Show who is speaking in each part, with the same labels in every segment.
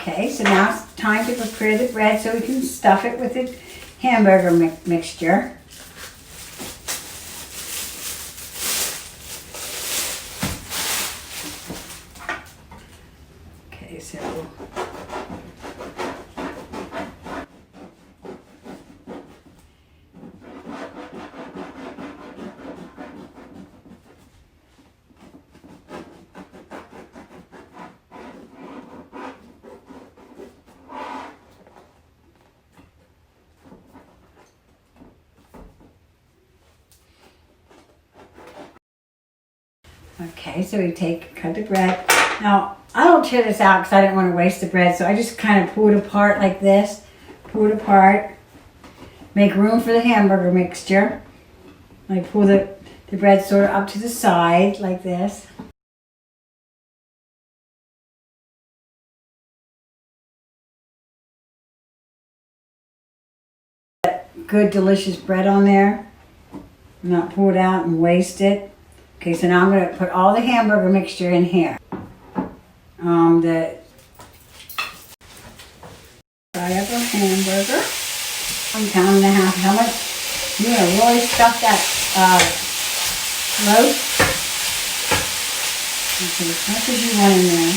Speaker 1: Okay, so now it's time to prepare the bread so we can stuff it with the hamburger mixture. Okay, so we cut the bread. Now, I don't tear this out because I didn't want to waste the bread, so I just kind of pull it apart like this. Pull it apart. Make room for the hamburger mixture. I pull the bread sort of up to the side like this. Good, delicious bread on there. Not pull it out and waste it. Okay, so now I'm going to put all the hamburger mixture in here. Fry up a hamburger. I'm counting how much. You're going to really stuff that loaf. Okay, as much as you want in there.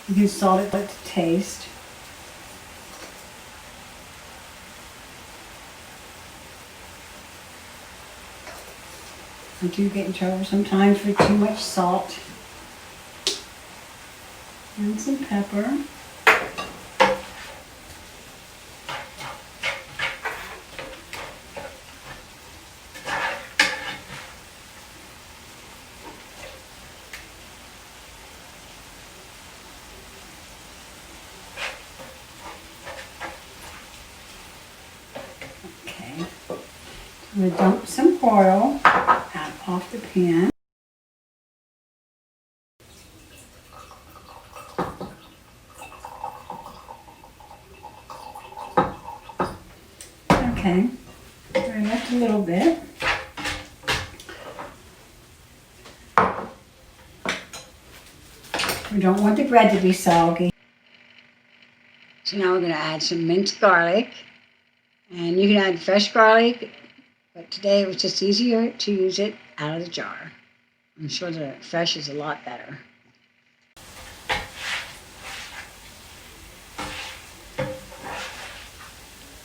Speaker 1: You can salt it to taste. I do get in trouble sometimes for too much salt. And some pepper. I'm going to dump some oil off the pan. Okay, I left a little bit. We don't want the bread to be soggy. So now we're going to add some minced garlic. And you can add fresh garlic, but today it was just easier to use it out of the jar. I'm sure the fresh is a lot better.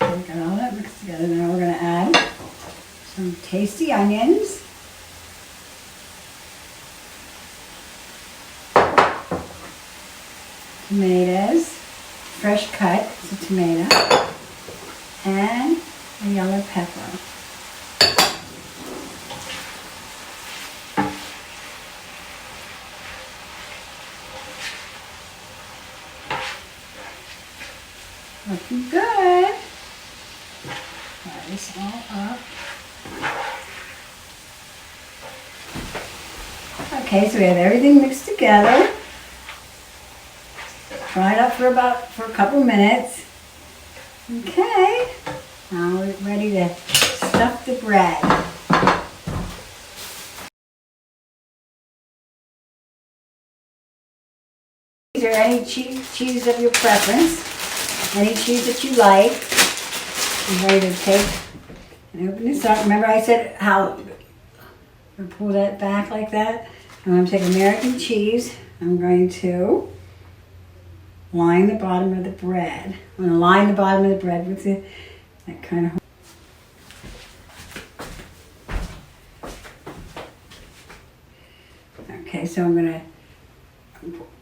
Speaker 1: We got all that mixed together. Now we're going to add some tasty onions. Tomatoes, fresh cut, it's a tomato. And a yellow pepper. Looking good. Fry this all up. Okay, so we have everything mixed together. Fry it up for a couple minutes. Okay, now we're ready to stuff the bread. These are any cheese of your preference, any cheese that you like. I'm ready to take and open this up. Remember I said how to pull that back like that? I'm going to take American cheese. I'm going to line the bottom of the bread. I'm going to line the bottom of the bread with that kind of. Okay, so I'm going to,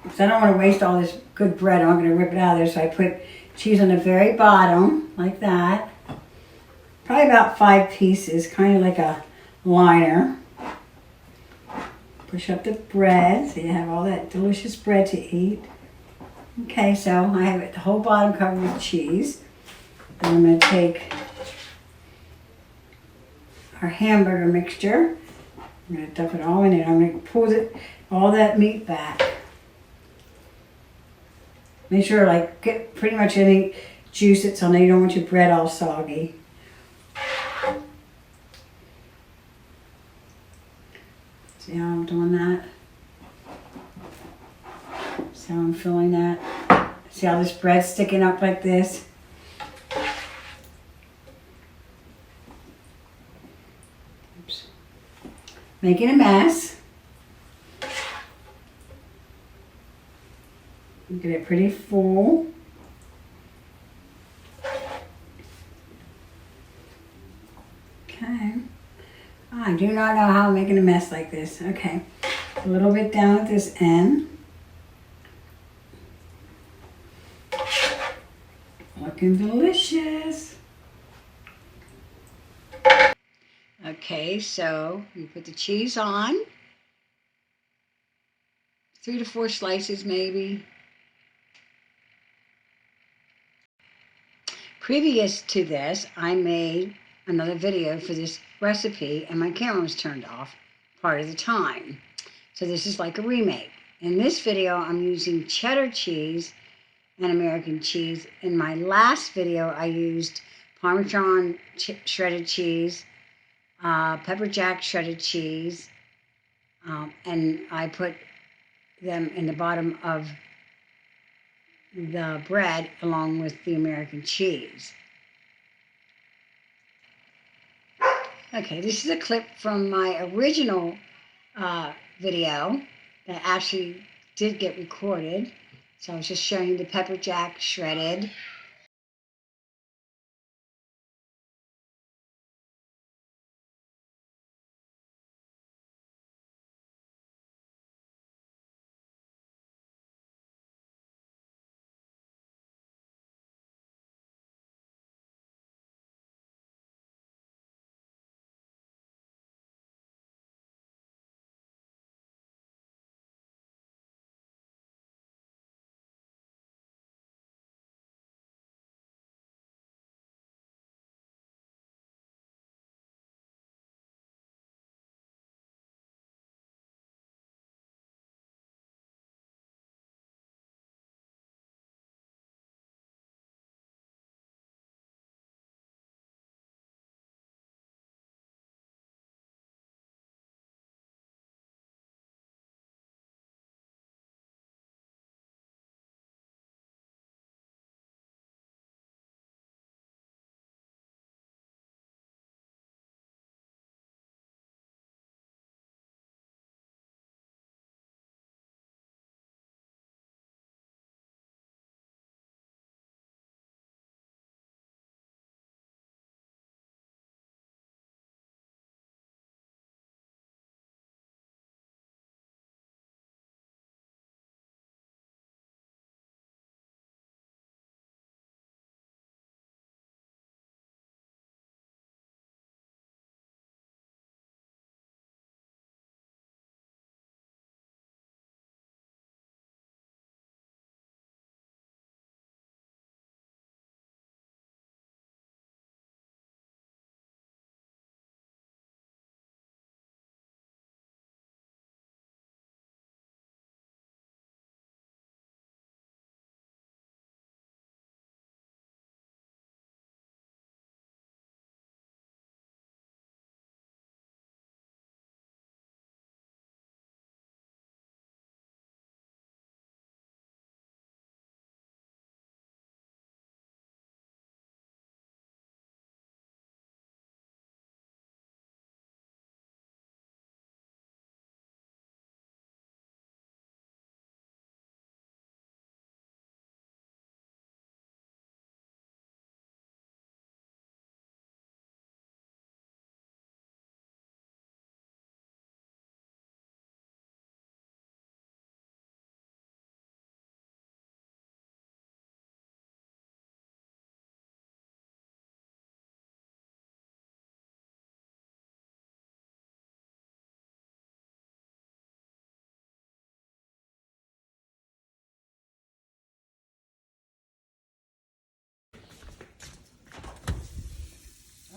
Speaker 1: because I don't want to waste all this good bread, I'm going to rip it out of there. So I put cheese on the very bottom, like that. Probably about 5 pieces, kind of like a liner. Push up the bread so you have all that delicious bread to eat. Okay, so I have the whole bottom covered with cheese. Then I'm going to take our hamburger mixture I'm going to dump it all in it. I'm going to pull all that meat back. Make sure, like, get pretty much any juice that's on there. You don't want your bread all soggy. See how I'm doing that? See how I'm filling that? See how this bread's sticking up like this? Oops. Making a mess. Get it pretty full. Okay. I do not know how I'm making a mess like this. Okay. A little bit down at this end. Looking delicious. Okay, so you put the cheese on. 3 to 4 slices maybe. Previous to this, I made another video for this recipe and my camera was turned off part of the time. So this is like a remake. In this video, I'm using cheddar cheese and American cheese. In my last video, I used Parmesan shredded cheese, pepper jack shredded cheese, and I put them in the bottom of the bread along with the American cheese. Okay, this is a clip from my original video that actually did get recorded. So I was just showing you the pepper jack shredded.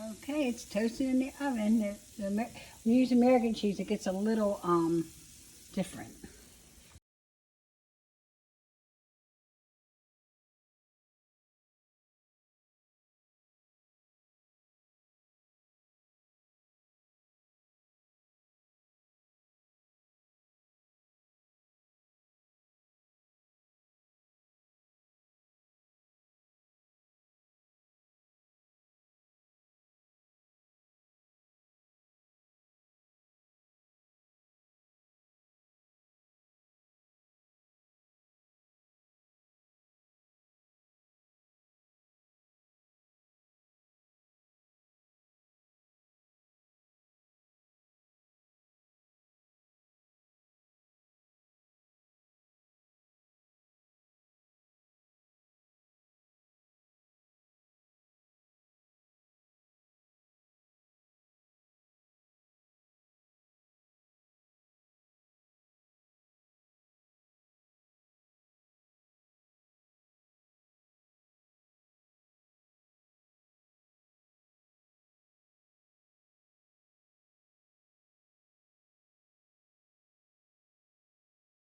Speaker 1: Okay, it's toasted in the oven. When you use American cheese, it gets a little different.